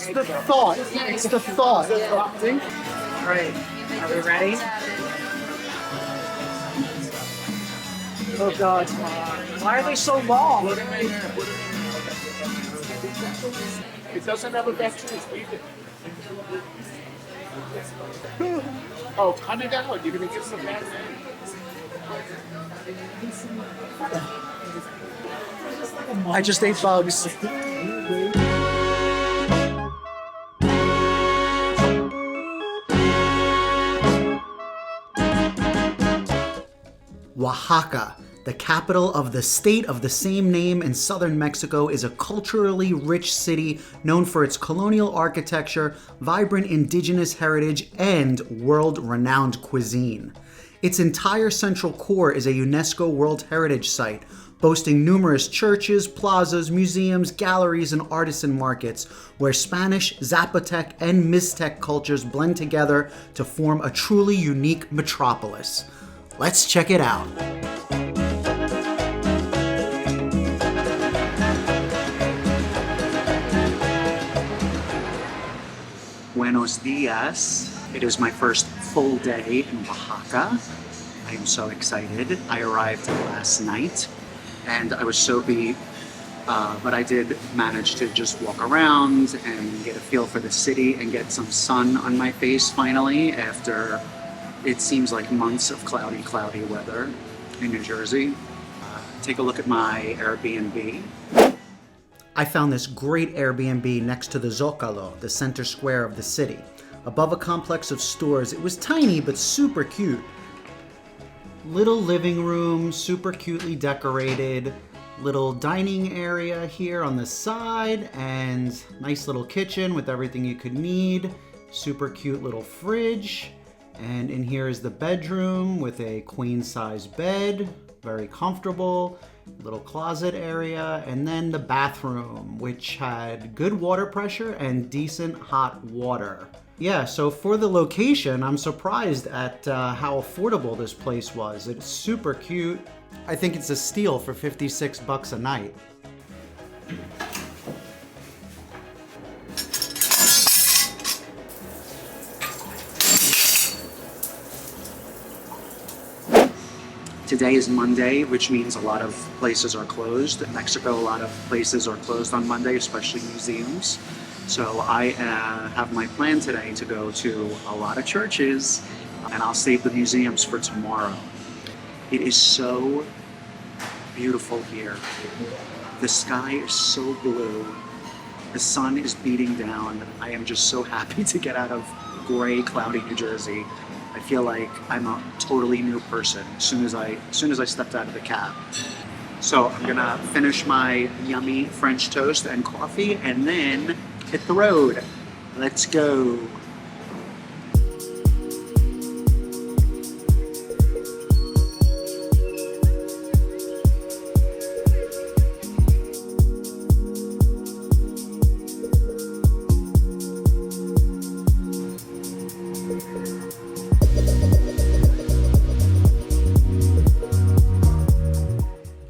It's the thought. It's the thought. All right, are we ready? Oh God, why are they so long? It doesn't have a battery. Oh, cut it out. You're going to get some battery. I just ate bugs. Oaxaca, the capital of the state of the same name in southern Mexico, is a culturally rich city known for its colonial architecture, vibrant indigenous heritage, and world-renowned cuisine. Its entire central core is a UNESCO World Heritage Site, boasting numerous churches, plazas, museums, galleries, and artisan markets, where Spanish, Zapotec, and Mixtec cultures blend together to form a truly unique metropolis. Let's check it out. Buenos dias. It is my first full day in Oaxaca. I am so excited. I arrived last night and I was so beat, but I did manage to just walk around and get a feel for the city and get some sun on my face finally after it seems like months of cloudy weather in New Jersey. Take a look at my Airbnb. I found this great Airbnb next to the Zócalo, the center square of the city. Above a complex of stores, it was tiny but super cute. Little living room, super cutely decorated. Little dining area here on the side, and nice little kitchen with everything you could need. Super cute little fridge. And in here is the bedroom with a queen-size bed, very comfortable, little closet area, and then the bathroom, which had good water pressure and decent hot water. Yeah, so for the location, I'm surprised at how affordable this place was. It's super cute. I think it's a steal for $56 a night. Today is Monday, which means a lot of places are closed. In Mexico, a lot of places are closed on Monday, especially museums. So I have my plan today to go to a lot of churches, and I'll save the museums for tomorrow. It is so beautiful here. The sky is so blue. The sun is beating down. I am just so happy to get out of gray, cloudy New Jersey. I feel like I'm a totally new person as soon as I stepped out of the cab. So I'm gonna finish my yummy French toast and coffee and then hit the road. Let's go.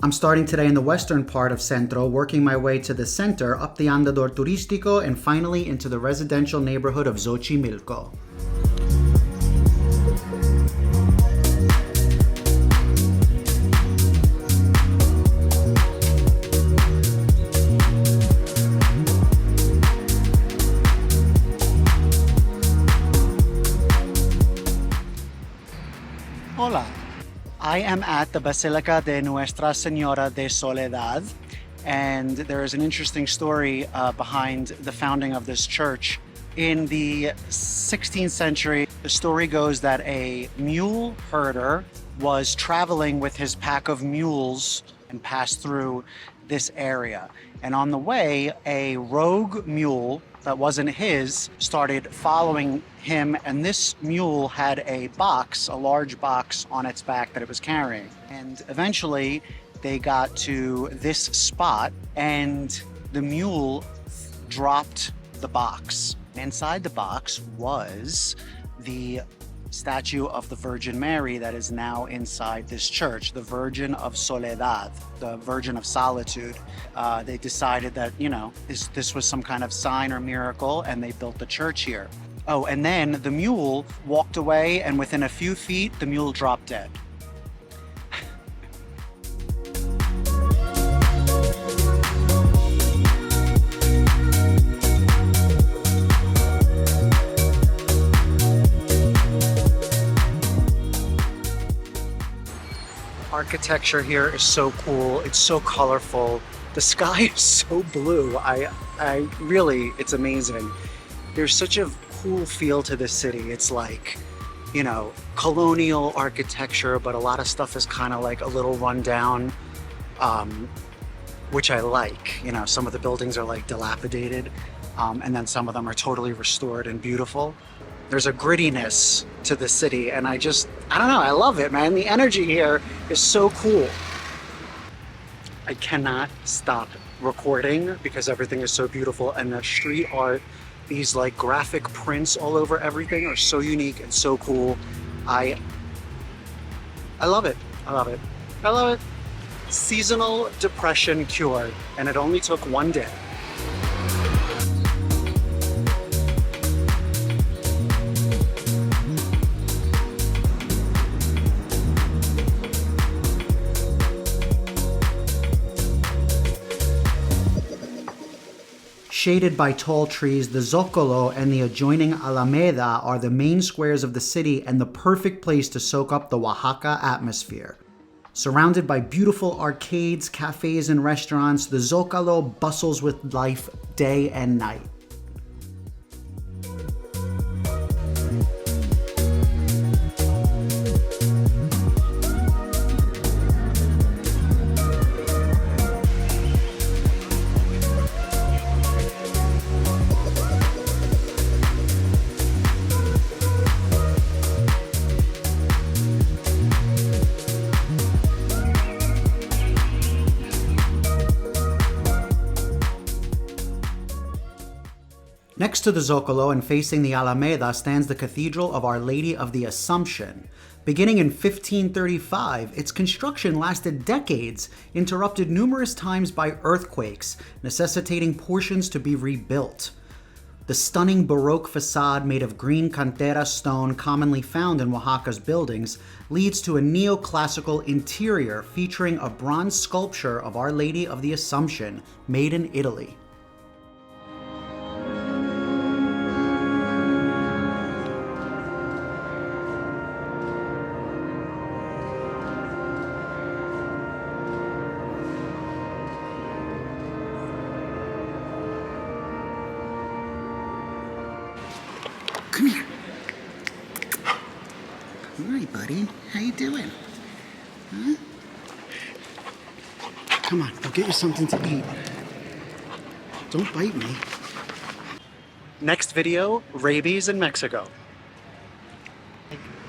I'm starting today in the western part of Centro, working my way to the center, up the Andador Turístico, and finally into the residential neighborhood of Xochimilco. Hola. I am at the Basilica de Nuestra Señora de Soledad, and there is an interesting story behind the founding of this church. In the 16th century, the story goes that a mule herder was traveling with his pack of mules and passed through this area. And on the way, a rogue mule that wasn't his started following him, and this mule had a box, a large box on its back that it was carrying. And eventually they got to this spot and the mule dropped the box. Inside the box was the statue of the Virgin Mary that is now inside this church, the Virgin of Soledad, the Virgin of Solitude. They decided that, you know, this was some kind of sign or miracle, and they built the church here. Oh, and then the mule walked away, and within a few feet, the mule dropped dead. Architecture here is so cool. It's so colorful. The sky is so blue. I really, it's amazing. There's such a cool feel to this city. It's like, you know, colonial architecture, but a lot of stuff is kind of like a little rundown, which I like. You know, some of the buildings are like dilapidated, and then some of them are totally restored and beautiful. There's a grittiness to the city, and I don't know, I love it, man. The energy here is so cool. I cannot stop recording because everything is so beautiful, and the street art, these like graphic prints all over everything are so unique and so cool. I love it. I love it. I love it. Seasonal depression cured, and it only took one day. Shaded by tall trees, the Zócalo and the adjoining Alameda are the main squares of the city and the perfect place to soak up the Oaxaca atmosphere. Surrounded by beautiful arcades, cafes, and restaurants, the Zócalo bustles with life day and night. Next to the Zócalo and facing the Alameda stands the Cathedral of Our Lady of the Assumption. Beginning in 1535, its construction lasted decades, interrupted numerous times by earthquakes, necessitating portions to be rebuilt. The stunning Baroque facade made of green cantera stone commonly found in Oaxaca's buildings leads to a neoclassical interior featuring a bronze sculpture of Our Lady of the Assumption made in Italy. Come here. Hi, buddy. How you doing? Huh? Come on, I'll get you something to eat. Don't bite me. Next video, rabies in Mexico.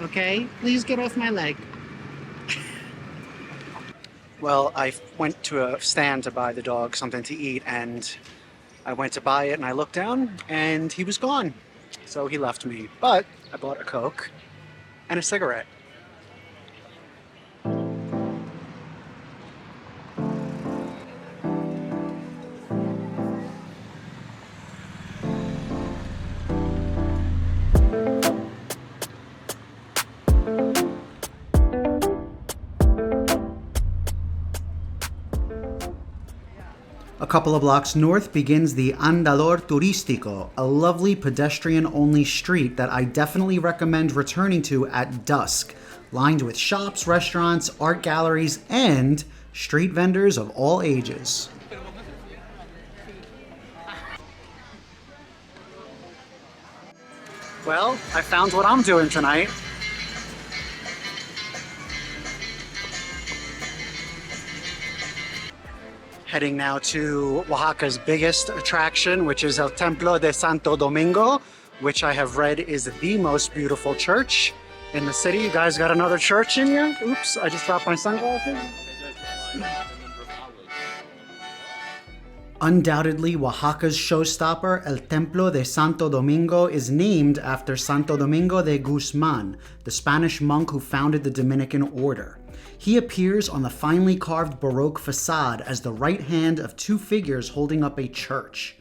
Okay, please get off my leg. Well, I went to a stand to buy the dog something to eat, and I went to buy it, and I looked down, and he was gone. So he left me, but I bought a Coke and a cigarette. A couple of blocks north begins the Andador Turístico, a lovely pedestrian-only street that I definitely recommend returning to at dusk, lined with shops, restaurants, art galleries, and street vendors of all ages. Well, I found what I'm doing tonight. Heading now to Oaxaca's biggest attraction, which is El Templo de Santo Domingo, which I have read is the most beautiful church in the city. You guys got another church in here? Oops, I just dropped my sunglasses. Undoubtedly, Oaxaca's showstopper, El Templo de Santo Domingo, is named after Santo Domingo de Gúzman, the Spanish monk who founded the Dominican order. He appears on the finely carved Baroque facade as the right hand of two figures holding up a church.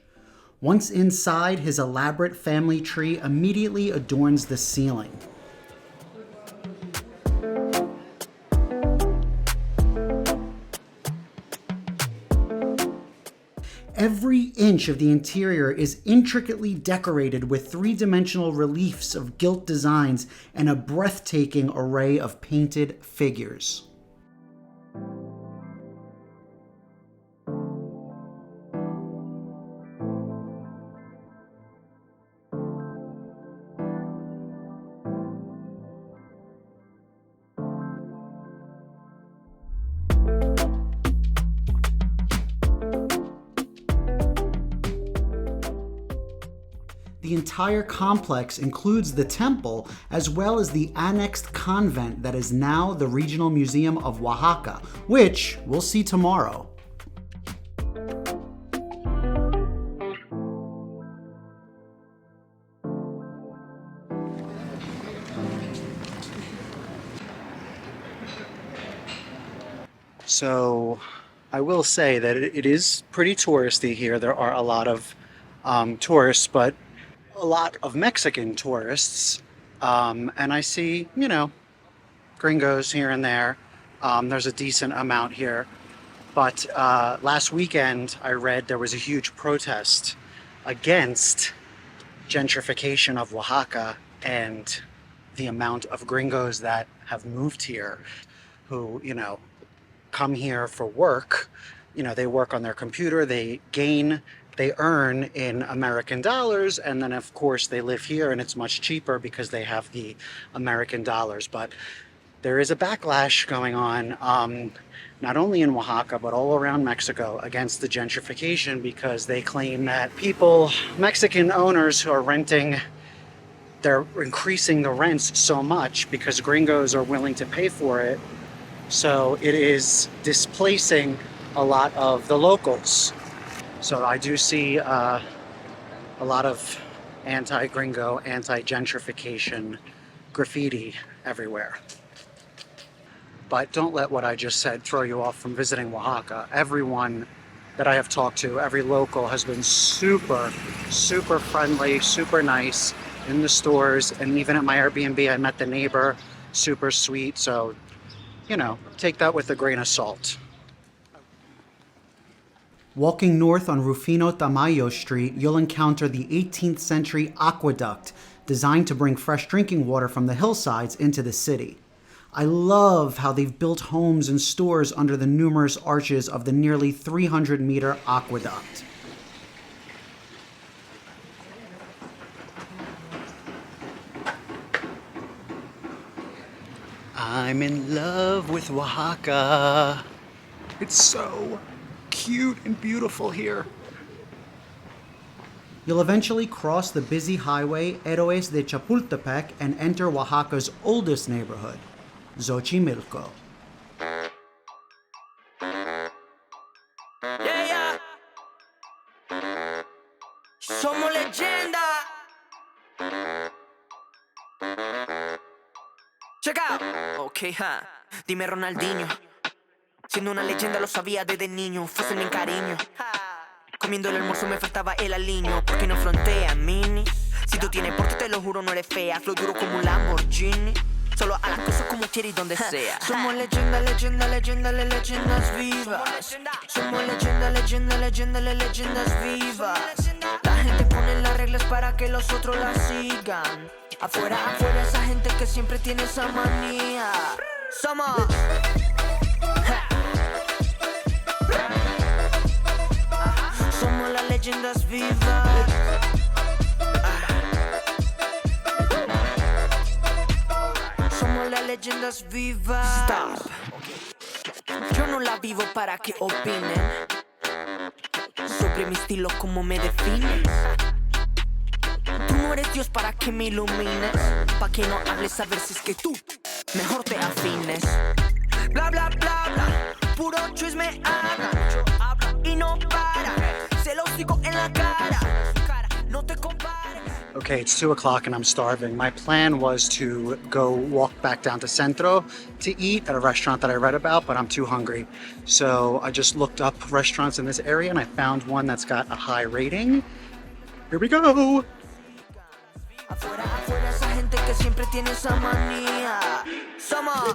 Once inside, his elaborate family tree immediately adorns the ceiling. Every inch of the interior is intricately decorated with three-dimensional reliefs of gilt designs and a breathtaking array of painted figures. The entire complex includes the temple as well as the annexed convent that is now the Regional Museum of Oaxaca, which we'll see tomorrow. So I will say that it is pretty touristy here. There are a lot of tourists, but a lot of Mexican tourists, and I see, gringos here and there. There's a decent amount here. But last weekend, I read there was a huge protest against gentrification of Oaxaca and the amount of gringos that have moved here who, come here for work. They work on their computer, they earn in American dollars, and then of course they live here and it's much cheaper because they have the American dollars. But there is a backlash going on, not only in Oaxaca, but all around Mexico against the gentrification, because they claim that Mexican owners who are renting, they're increasing the rents so much because gringos are willing to pay for it. So it is displacing a lot of the locals. So I do see a lot of anti-gringo, anti-gentrification graffiti everywhere. But don't let what I just said throw you off from visiting Oaxaca. Everyone that I have talked to, every local, has been super, super friendly, super nice in the stores. And even at my Airbnb, I met the neighbor, super sweet. So, take that with a grain of salt. Walking north on Rufino Tamayo Street, you'll encounter the 18th century aqueduct, designed to bring fresh drinking water from the hillsides into the city. I love how they've built homes and stores under the numerous arches of the nearly 300-meter aqueduct. I'm in love with Oaxaca. It's so cute and beautiful here. You'll eventually cross the busy highway Héroes de Chapultepec and enter Oaxaca's oldest neighborhood, Xochimilco. Yeah. Somos leyenda. Check out. Okay, Dime Ronaldinho. Siendo una leyenda lo sabía desde niño. Fuesen en cariño. Comiendo el almuerzo me faltaba el aliño. Porque no frontea, mini. Si tú tienes porte te lo juro no eres fea. Flow duro como un Lamborghini. Solo a las cosas como quieres y donde sea. Somos leyenda, leyendas vivas. Somos leyenda, leyendas vivas. La gente pone las reglas para que los otros las sigan. Afuera, esa gente que siempre tiene esa manía. Somos somos las leyendas vivas. Somos las leyendas vivas. Stop. Yo no la vivo para que opinen sobre mi estilo, como me defines. Tú no eres Dios para que me ilumines, pa' que no hables a ver si es que tú mejor te afines. Bla, bla, bla, bla, puro chisme habla y no para. hocico en la cara. No te compares. Okay, it's 2 o'clock and I'm starving. My plan was to go walk back down to Centro to eat at a restaurant that I read about, but I'm too hungry. So I just looked up restaurants in this area and I found one that's got a high rating. Here we go. Afuera, afuera, esa gente que siempre tiene esa manía. Somos.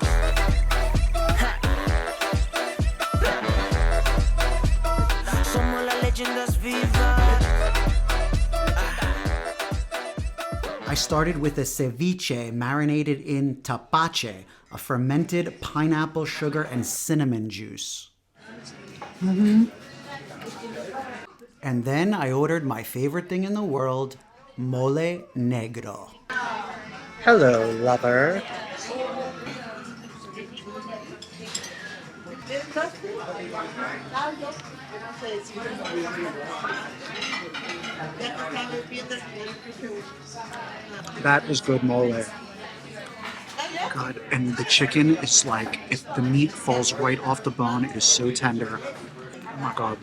Somos las leyendas vivas. I started with a ceviche marinated in tapache, a fermented pineapple sugar and cinnamon juice. And then I ordered my favorite thing in the world, mole negro. Hello, lover. That is good mole. God, and the chicken is like, if the meat falls right off the bone, it is so tender. Oh my God.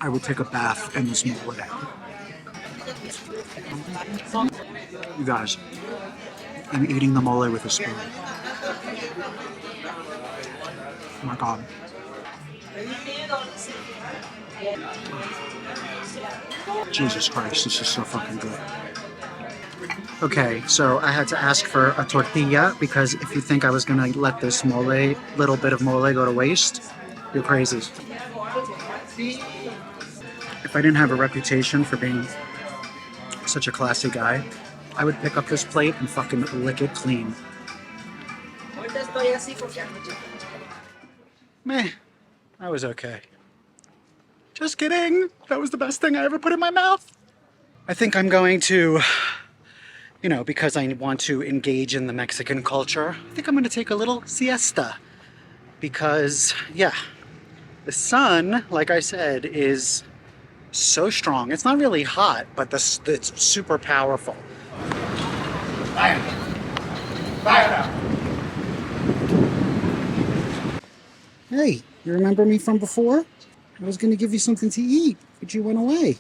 I would take a bath in this mole. You guys, I'm eating the mole with a spoon. Oh my God. Jesus Christ, this is so fucking good. Okay, so I had to ask for a tortilla because if you think I was gonna let this little bit of mole go to waste, you're crazy. If I didn't have a reputation for being such a classy guy, I would pick up this plate and fucking lick it clean. Meh, that was okay. Just kidding. That was the best thing I ever put in my mouth. I think I'm going to, because I want to engage in the Mexican culture, I think I'm going to take a little siesta. Because, yeah, the sun, like I said, is so strong. It's not really hot, but it's super powerful. Hey, you remember me from before? I was going to give you something to eat, but you went away.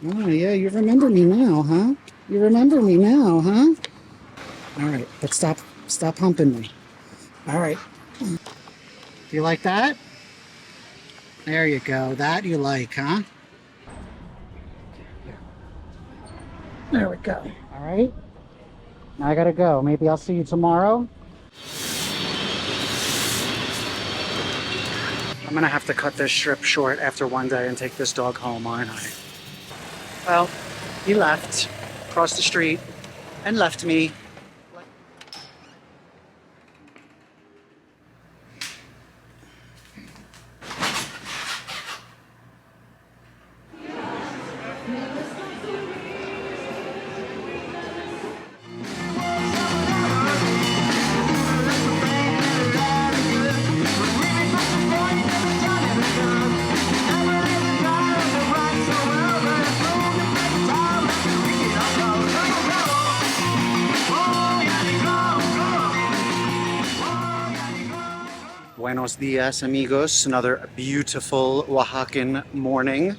Oh, yeah, you remember me now, huh? You remember me now, huh? All right, but stop humping me. All right. You like that? There you go. That you like, huh? There we go. All right. Now I gotta go. Maybe I'll see you tomorrow. I'm gonna have to cut this trip short after one day and take this dog home, aren't I? Well, he left, crossed the street, and left me. Buenos dias, amigos. Another beautiful Oaxacan morning.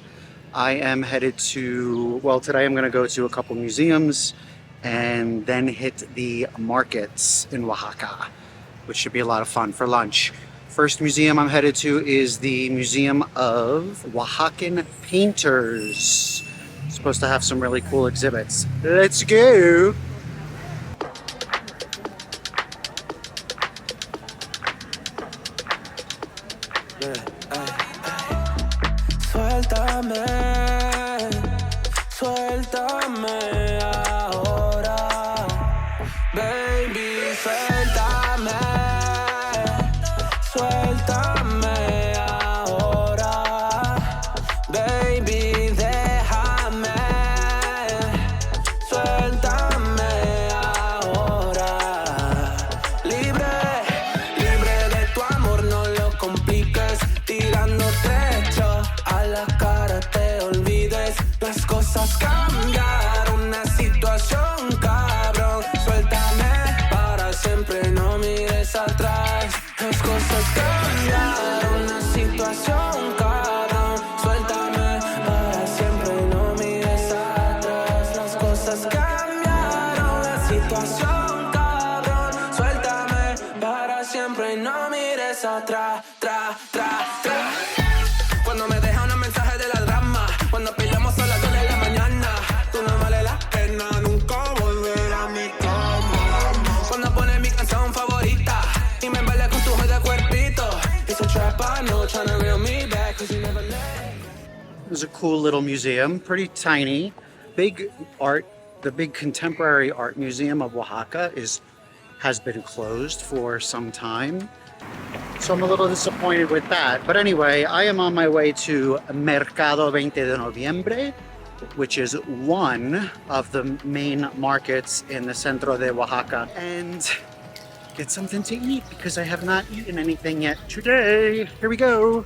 I am headed to, today I'm going to go to a couple museums and then hit the markets in Oaxaca, which should be a lot of fun for lunch. First museum I'm headed to is the Museum of Oaxacan Painters. It's supposed to have some really cool exhibits. Let's go! Suéltame, suéltame ahora, baby, suéltame, suéltame ahora, baby, déjame, suéltame ahora, libre, libre de tu amor, no lo compliques, tirando trecho a la cara te olvides, las cosas cambiaron, una situación cabrón, suéltame para siempre, no mires atrás, las cosas cambiaron, una situación cabrón, suéltame para siempre. cosas cambiaron, la situación cabrón. Suéltame para siempre y no mires atrás, Cuando me deja un mensaje de la drama, cuando peleamos a las 2 de la mañana, tú no vale la pena nunca volver a mi cama. Cuando pones mi canción favorita y me embala con tu joya cuerpito, it's a trap, I know, tryna reel me back, 'cause you never let. It was a cool little museum, pretty tiny. Big art, the big contemporary art museum of Oaxaca has been closed for some time. So I'm a little disappointed with that. But anyway, I am on my way to Mercado 20 de Noviembre, which is one of the main markets in the centro de Oaxaca, and get something to eat because I have not eaten anything yet today. Here we go.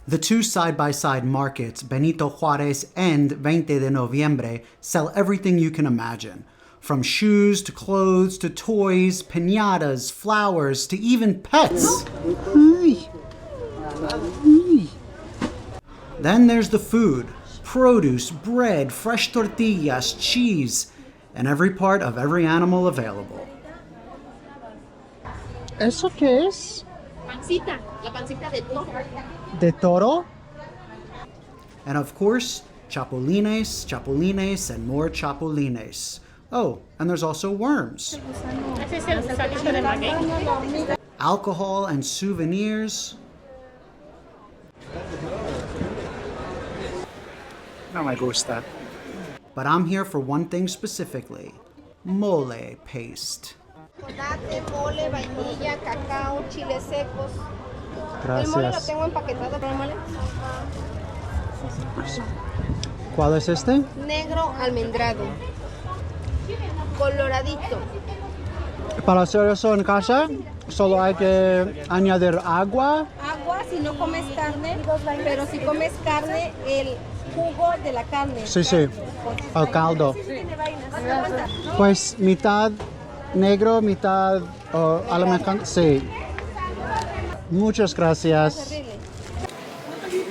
The two side-by-side markets, Benito Juarez and 20 de Noviembre, sell everything you can imagine. From shoes to clothes to toys, piñatas, flowers, to even pets. Then there's the food. Produce, bread, fresh tortillas, cheese, and every part of every animal available. ¿Eso qué es? Pancita, la pancita de toro. ¿De toro? And of course, chapulines, and more chapulines. Oh, and there's also worms. Ese es el gusanito de maguey. Alcohol and souvenirs. No me gusta. But I'm here for one thing specifically. Mole paste. Chocolate, mole, vainilla, cacao, chiles secos. El mole lo Gracias. tengo empaquetado, ¿no, mole? ¿Cuál es este? Negro almendrado. Coloradito. Para hacer eso en casa, solo hay que añadir agua. Agua si no comes carne, pero si comes carne, el jugo de la carne. Sí, sí. El caldo. Pues mitad negro, mitad alameda. Sí. Muchas gracias.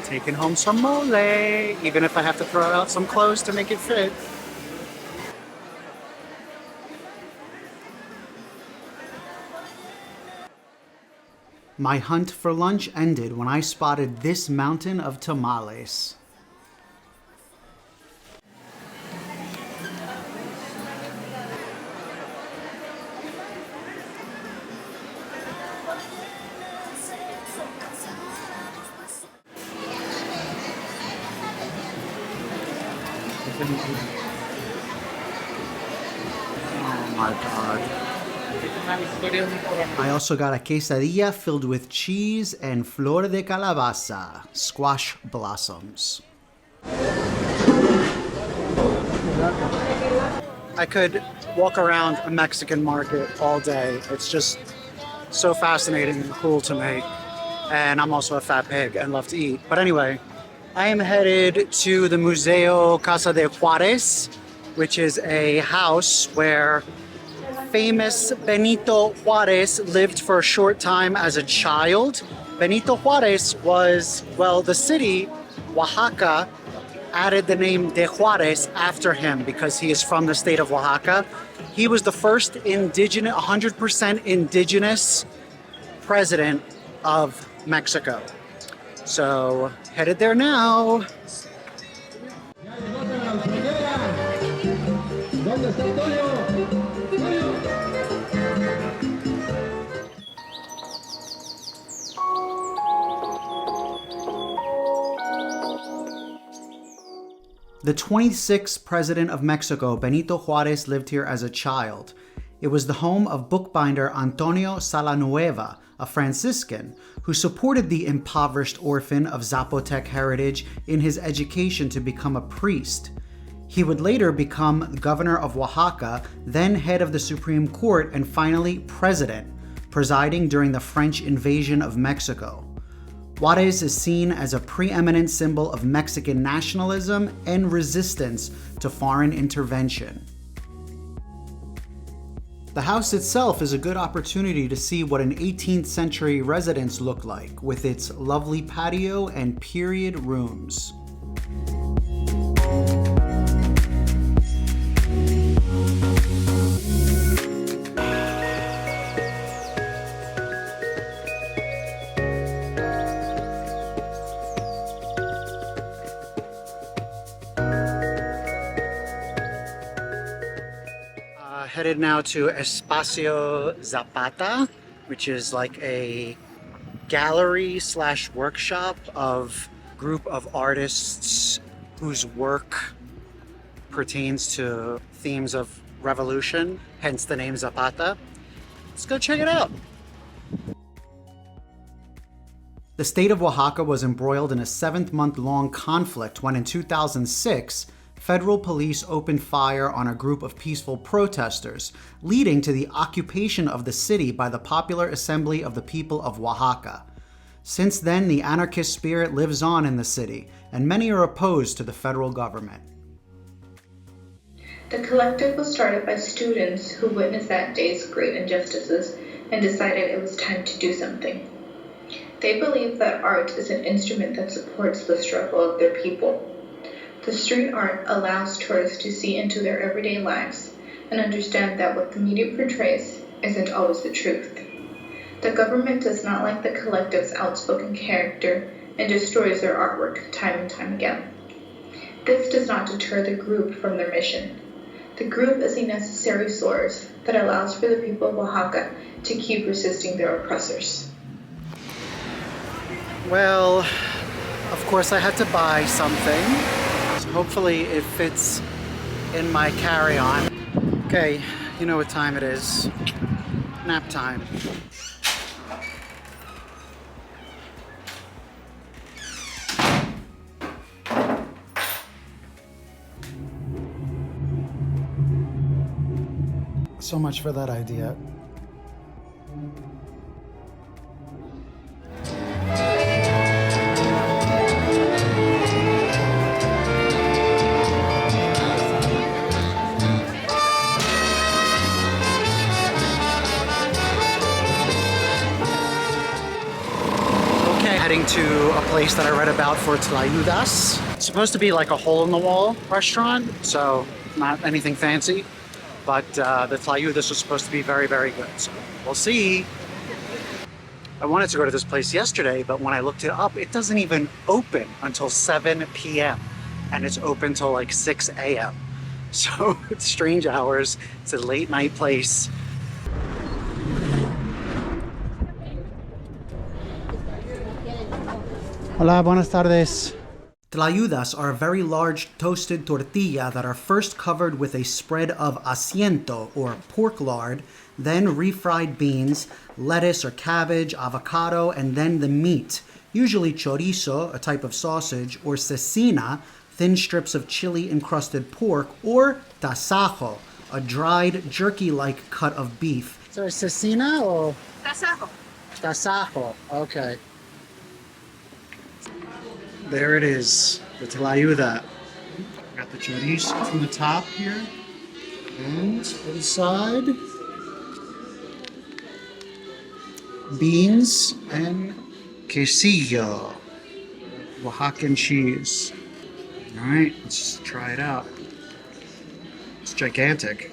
Taking home some mole, even if I have to throw out some clothes to make it fit. My hunt for lunch ended when I spotted this mountain of tamales. Oh my God. I also got a quesadilla filled with cheese and flor de calabaza, squash blossoms. I could walk around a Mexican market all day. It's just so fascinating and cool to me. And I'm also a fat pig and love to eat. But anyway, I am headed to the Museo Casa de Juarez, which is a house where famous Benito Juarez lived for a short time as a child. Benito Juarez was, well, the city, Oaxaca, added the name de Juarez after him because he is from the state of Oaxaca. He was the first indigenous, 100% indigenous president of Mexico. So, headed there now. The 26th president of Mexico, Benito Juarez, lived here as a child. It was the home of bookbinder Antonio Salanueva, a Franciscan, who supported the impoverished orphan of Zapotec heritage in his education to become a priest. He would later become governor of Oaxaca, then head of the Supreme Court, and finally president, presiding during the French invasion of Mexico. Juarez is seen as a preeminent symbol of Mexican nationalism and resistance to foreign intervention. The house itself is a good opportunity to see what an 18th century residence looked like, with its lovely patio and period rooms. Headed now to Espacio Zapata, which is like a gallery slash workshop of group of artists whose work pertains to themes of revolution, hence the name Zapata. Let's go check it out. The state of Oaxaca was embroiled in a 7-month-long conflict when in 2006, federal police opened fire on a group of peaceful protesters, leading to the occupation of the city by the Popular Assembly of the People of Oaxaca. Since then, the anarchist spirit lives on in the city, and many are opposed to the federal government. The collective was started by students who witnessed that day's great injustices and decided it was time to do something. They believe that art is an instrument that supports the struggle of their people. The street art allows tourists to see into their everyday lives and understand that what the media portrays isn't always the truth. The government does not like the collective's outspoken character and destroys their artwork time and time again. This does not deter the group from their mission. The group is a necessary source that allows for the people of Oaxaca to keep resisting their oppressors. Well, of course I had to buy something. So hopefully it fits in my carry-on. Okay, you know what time it is. Nap time. So much for that idea. Heading to a place that I read about for Tlayudas. It's supposed to be like a hole-in-the-wall restaurant, so not anything fancy, but the Tlayudas was supposed to be very, very good, so we'll see. I wanted to go to this place yesterday, but when I looked it up, it doesn't even open until 7 p.m. and it's open till like 6 a.m. So it's strange hours. It's a late night place. Hola, buenas tardes. Tlayudas are a very large toasted tortilla that are first covered with a spread of asiento, or pork lard, then refried beans, lettuce or cabbage, avocado, and then the meat, usually chorizo, a type of sausage, or cecina, thin strips of chili-encrusted pork, or tasajo, a dried, jerky-like cut of beef. Is there a cecina or? Tasajo. Tasajo, okay. There it is, the tlayuda. Got the chorizo from the top here, and inside, beans and quesillo, Oaxacan cheese. All right, let's try it out. It's gigantic.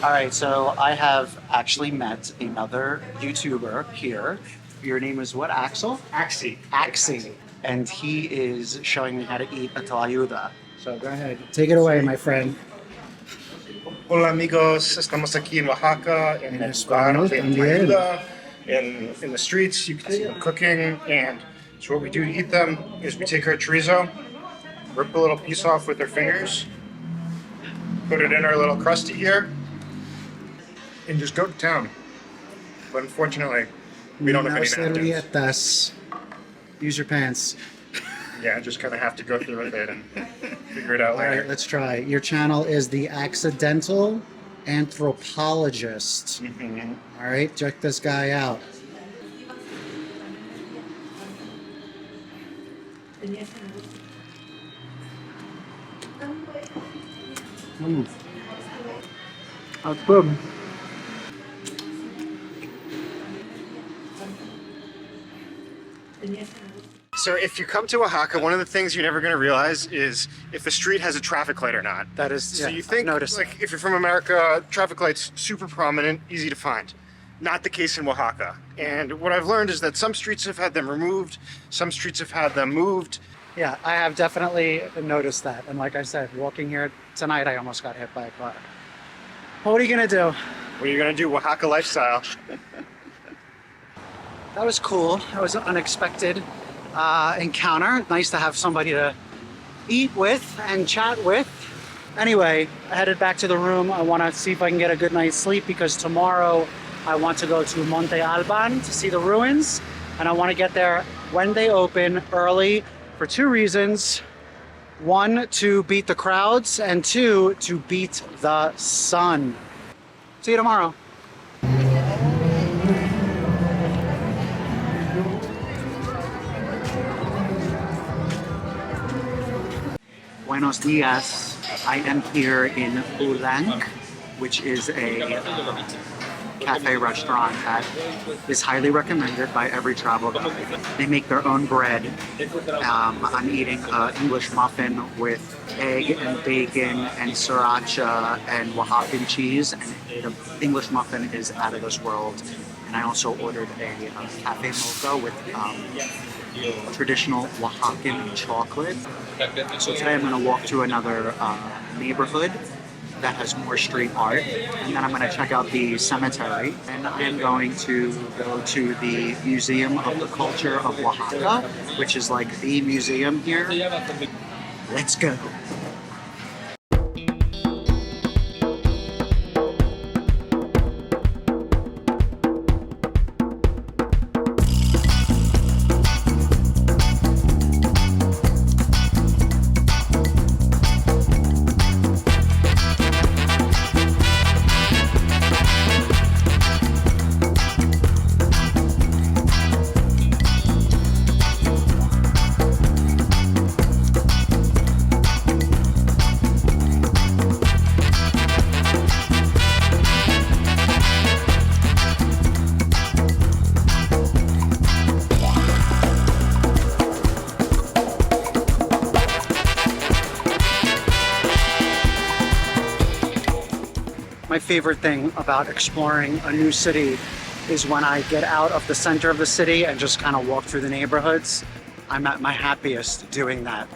All right, so I have actually met another YouTuber here. Your name is what, Axel? Axie. Axie. And he is showing me how to eat a tlayuda. So go ahead, take it away, my friend. Hola amigos, estamos aquí en Oaxaca, en el bar de Tlayuda, in the streets. You can see them cooking, and so what we do to eat them is we take our chorizo, rip a little piece off with our fingers, put it in our little crusty here, and just go to town. But unfortunately, we don't have any napkins. Use your pants. Yeah, just kind of have to go through with it and figure it out later. All right, let's try. Your channel is The Accidental Anthropologist. Mm-hmm. All right, check this guy out. That's good. So if you come to Oaxaca, one of the things you're never going to realize is if the street has a traffic light or not. That is, So yeah, you think, like, if you're from America, traffic lights super prominent, easy to find. Not the case in Oaxaca. And what I've learned is that some streets have had them removed, some streets have had them moved. Yeah, I have definitely noticed that. And like I said, walking here tonight, I almost got hit by a car. What are you gonna do? What are you gonna do? Oaxaca lifestyle. That was cool. That was an unexpected encounter. Nice to have somebody to eat with and chat with. Anyway, I headed back to the room. I want to see if I can get a good night's sleep because tomorrow I want to go to Monte Alban to see the ruins, and I want to get there when they open early for two reasons. One, to beat the crowds, and two, to beat the sun. See you tomorrow. Buenos dias. I am here in Boulenc, which is a cafe restaurant that is highly recommended by every travel guide. They make their own bread. I'm eating an English muffin with egg and bacon and sriracha and Oaxacan cheese. And the English muffin is out of this world. And I also ordered a cafe mocha with traditional Oaxacan chocolate. So today I'm going to walk to another neighborhood that has more street art, and then I'm going to check out the cemetery, and I am going to go to the Museum of the Culture of Oaxaca, which is like the museum here. Let's go. My favorite thing about exploring a new city is when I get out of the center of the city and just kind of walk through the neighborhoods. I'm at my happiest doing that.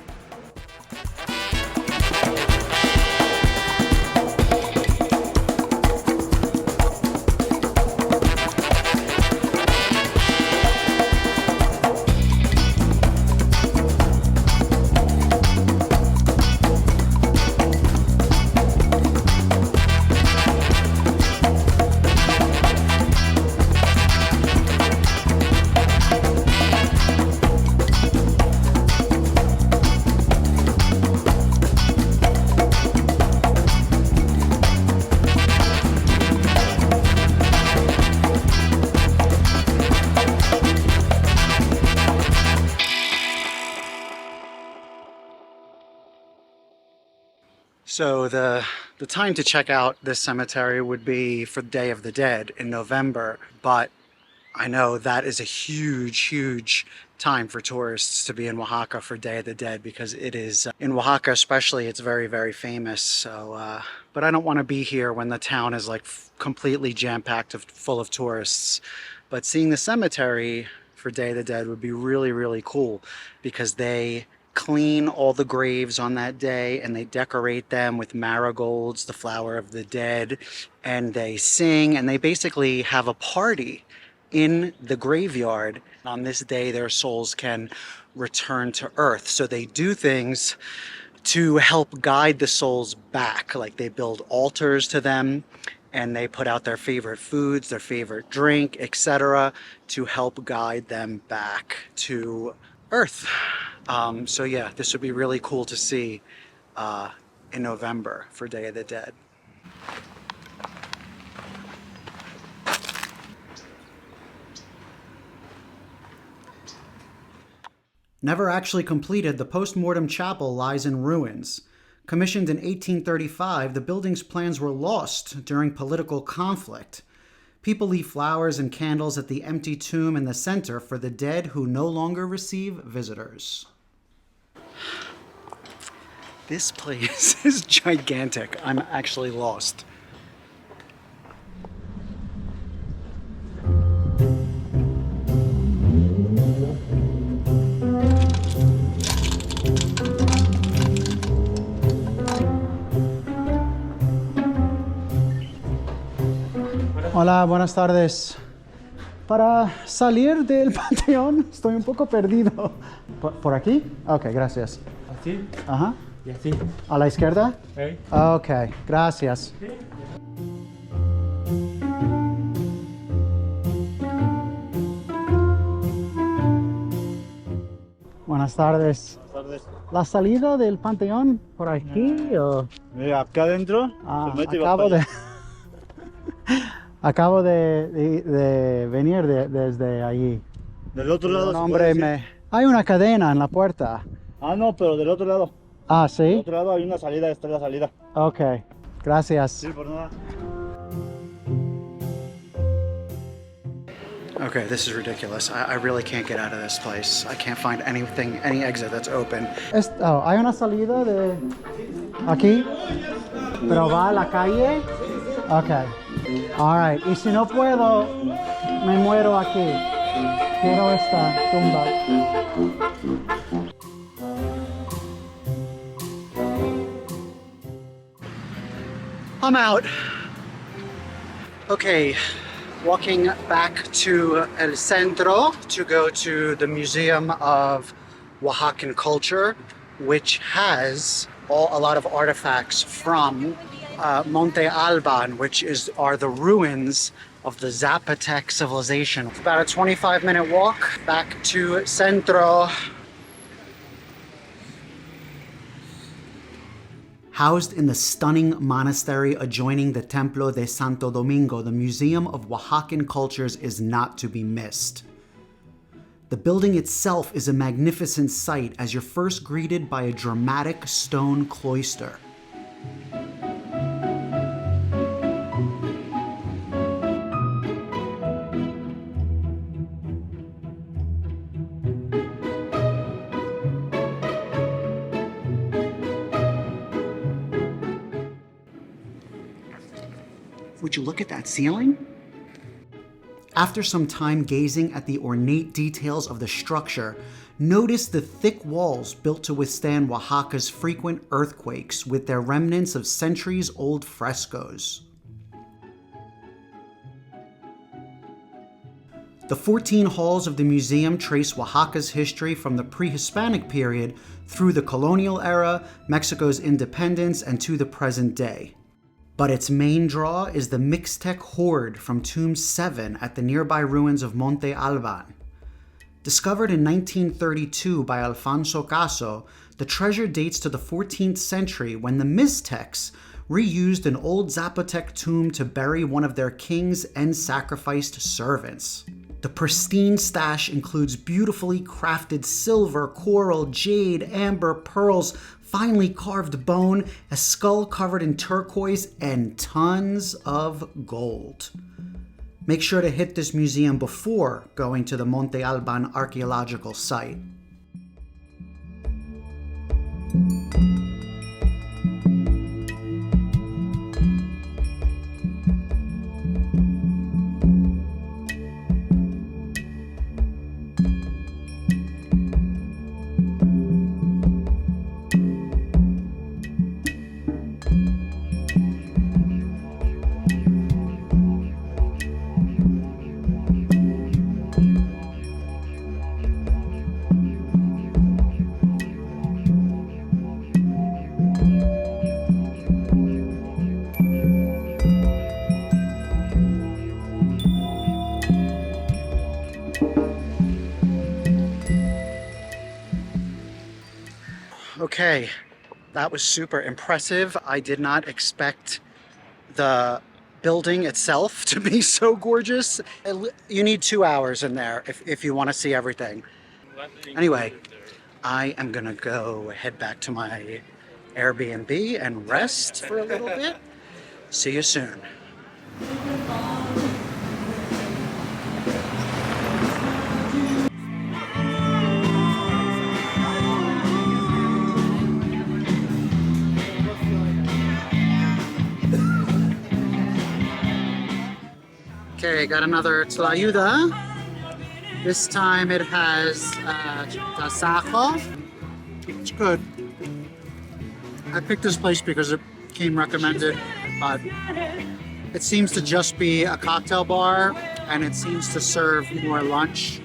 So the time to check out this cemetery would be for Day of the Dead in November, but I know that is a huge time for tourists to be in Oaxaca for Day of the Dead because it is, in Oaxaca especially, it's very famous. So, but I don't want to be here when the town is like completely jam-packed full of tourists. But seeing the cemetery for Day of the Dead would be really cool because they clean all the graves on that day and they decorate them with marigolds, the flower of the dead, and they sing and they basically have a party in the graveyard. On this day their souls can return to earth, so they do things to help guide the souls back, like they build altars to them and they put out their favorite foods, their favorite drink, etc., to help guide them back to earth. So yeah, this would be really cool to see in November for Day of the Dead. Never actually completed, the post-mortem chapel lies in ruins. Commissioned in 1835, the building's plans were lost during political conflict. People leave flowers and candles at the empty tomb in the center for the dead who no longer receive visitors. This place is gigantic. I'm actually lost. Hola, buenas tardes. Para salir del panteón estoy un poco perdido. ¿Por aquí? Ok, gracias. Así Ajá. y así. ¿A la izquierda? ¿Eh? Ok, gracias. Buenas tardes. Buenas tardes. ¿La salida del panteón por aquí o...? Mira, acá adentro. Ah, se mete y va para allá. acabo de venir desde allí. Del otro lado. Un se hombre puede decir. Hay una cadena en la puerta. Ah, no, pero del otro lado. Ah, Del ¿sí? otro lado hay una salida, esta es la salida. Ok, gracias. Sí, por nada. Okay, this is ridiculous. I really can't get out of this place. I can't find anything, any exit that's open. Hay una salida de aquí, pero va a la calle. Okay. All right. Y si no puedo, me muero aquí. Quiero esta tumba. I'm out. Okay. Walking back to El Centro to go to the Museum of Oaxacan Culture, which has a lot of artifacts from Monte Alban, which are the ruins of the Zapotec civilization. It's about a 25-minute walk back to Centro. Housed in the stunning monastery adjoining the Templo de Santo Domingo, the Museum of Oaxacan Cultures is not to be missed. The building itself is a magnificent sight as you're first greeted by a dramatic stone cloister. Would you look at that ceiling? After some time gazing at the ornate details of the structure, notice the thick walls built to withstand Oaxaca's frequent earthquakes with their remnants of centuries-old frescoes. The 14 halls of the museum trace Oaxaca's history from the pre-Hispanic period through the colonial era, Mexico's independence, and to the present day. But its main draw is the Mixtec hoard from Tomb 7 at the nearby ruins of Monte Alban. Discovered in 1932 by Alfonso Caso, the treasure dates to the 14th century when the Mixtecs reused an old Zapotec tomb to bury one of their kings and sacrificed servants. The pristine stash includes beautifully crafted silver, coral, jade, amber, pearls, finely carved bone, a skull covered in turquoise, and tons of gold. Make sure to hit this museum before going to the Monte Alban archaeological site. Okay, that was super impressive. I did not expect the building itself to be so gorgeous. You need 2 hours in there if you want to see everything. Anyway, I am gonna go head back to my Airbnb and rest for a little bit. See you soon. Okay, got another Tlayuda. This time it has tasajo. It's good. I picked this place because it came recommended, but It seems to just be a cocktail bar, and it seems to serve more lunch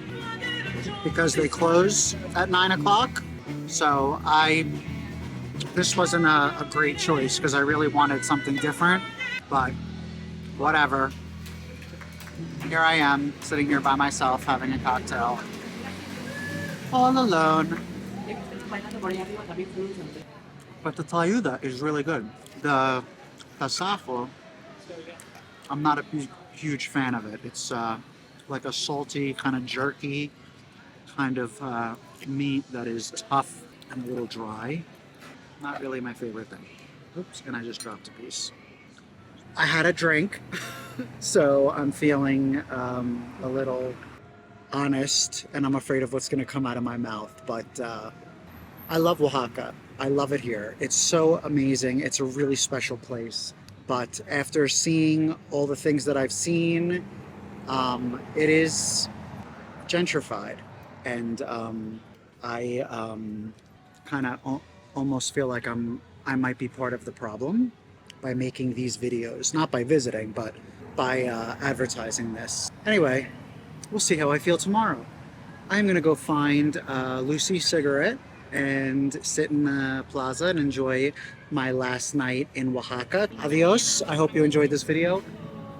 because they close at 9 o'clock. So this wasn't a great choice because I really wanted something different, but whatever. Here I am, sitting here by myself, having a cocktail. All alone. But the tlayuda is really good. The tasajo, I'm not a huge fan of it. It's like a salty, kind of jerky kind of meat that is tough and a little dry. Not really my favorite thing. Oops, and I just dropped a piece. I had a drink, so I'm feeling a little honest, and I'm afraid of what's going to come out of my mouth. But I love Oaxaca. I love it here. It's so amazing. It's a really special place. But after seeing all the things that I've seen, it is gentrified. And I kind of almost feel like I might be part of the problem by making these videos. Not by visiting, but by advertising this. Anyway, we'll see how I feel tomorrow. I'm gonna go find Lucy's cigarette and sit in the plaza and enjoy my last night in Oaxaca. Adios. I hope you enjoyed this video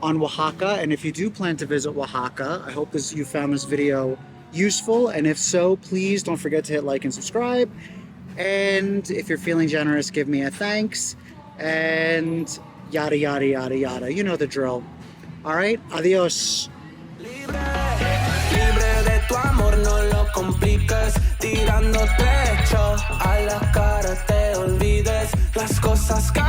on Oaxaca. And if you do plan to visit Oaxaca, I hope you found this video useful. And if so, please don't forget to hit like and subscribe. And if you're feeling generous, give me a thanks. And yada, yada, yada, yada. You know the drill. All right? Adios. Tu amor no lo compliques, tirando techo a la cara te olvides las cosas que